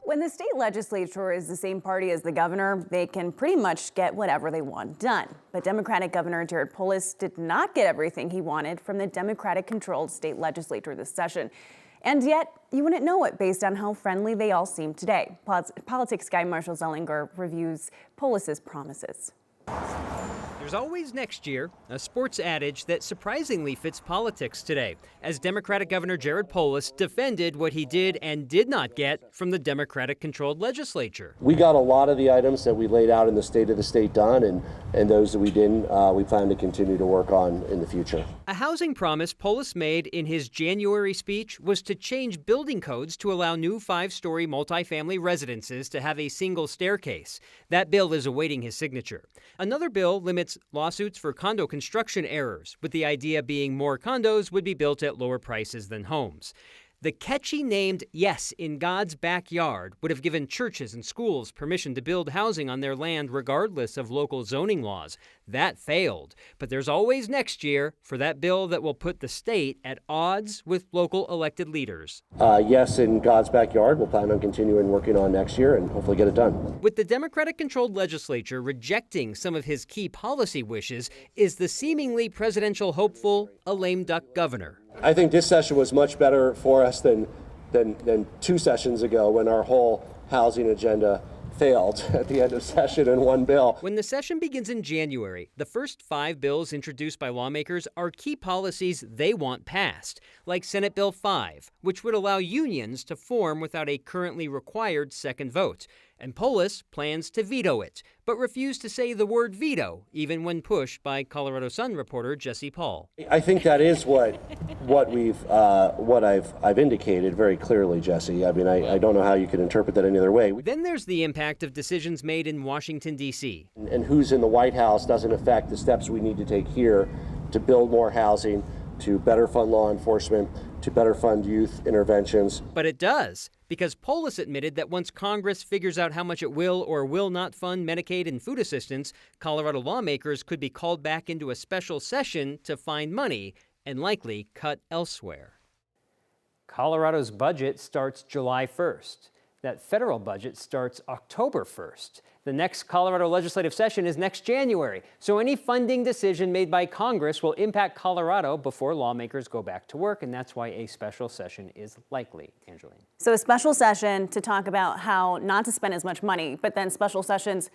When the state legislature is the same party as the governor, they can pretty much get whatever they want done. But Democratic Governor Jared Polis did not get everything he wanted from the Democratic-controlled state legislature this session. And yet, you wouldn't know it based on how friendly they all seem today. Politics guy Marshall Zellinger reviews Polis's promises. There's always next year, a sports adage that surprisingly fits politics today, as Democratic Governor Jared Polis defended what he did and did not get from the Democratic-controlled legislature. We got a lot of the items that we laid out in the State of the State done, and those that we didn't, we plan to continue to work on in the future. A housing promise Polis made in his January speech was to change building codes to allow new 5-story multifamily residences to have a single staircase. That bill is awaiting his signature. Another bill limits lawsuits for condo construction errors, with the idea being more condos would be built at lower prices than homes. The catchy named Yes in God's Backyard would have given churches and schools permission to build housing on their land regardless of local zoning laws. That failed. But there's always next year for that bill that will put the state at odds with local elected leaders. Yes in God's Backyard, we'll plan on continuing working on next year and hopefully get it done. With the Democratic-controlled legislature rejecting some of his key policy wishes, is the seemingly presidential hopeful a lame duck governor. I think this session was much better for us than 2 sessions ago when our whole housing agenda failed at the end of session in one bill. When the session begins in January, the first 5 bills introduced by lawmakers are key policies they want passed, like Senate Bill 5, which would allow unions to form without a currently required second vote. And Polis plans to veto it, but refused to say the word veto, even when pushed by Colorado Sun reporter Jesse Paul. I think that is what I've indicated very clearly, Jesse. I mean, I don't know how you could interpret that any other way. Then there's the impact of decisions made in Washington, D.C. And who's in the White House doesn't affect the steps we need to take here to build more housing, to better fund law enforcement, to better fund youth interventions. But it does, because Polis admitted that once Congress figures out how much it will or will not fund Medicaid and food assistance, Colorado lawmakers could be called back into a special session to find money and likely cut elsewhere. Colorado's budget starts July 1st. That federal budget starts October 1st. The next Colorado legislative session is next January, so any funding decision made by Congress will impact Colorado before lawmakers go back to work, and that's why a special session is likely, Angeline. So a special session to talk about how not to spend as much money, but then special sessions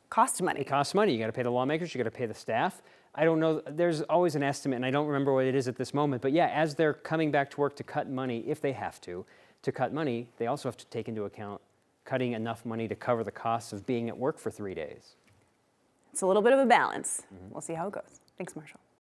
cost money. It costs money. You got to pay the lawmakers, you got to pay the staff. I don't know, there's always an estimate, and I don't remember what it is at this moment, but yeah, as they're coming back to work to cut money, if they have to cut money, they also have to take into account cutting enough money to cover the costs of being at work for 3 days. It's a little bit of a balance. We'll see how it goes. Thanks, Marshall.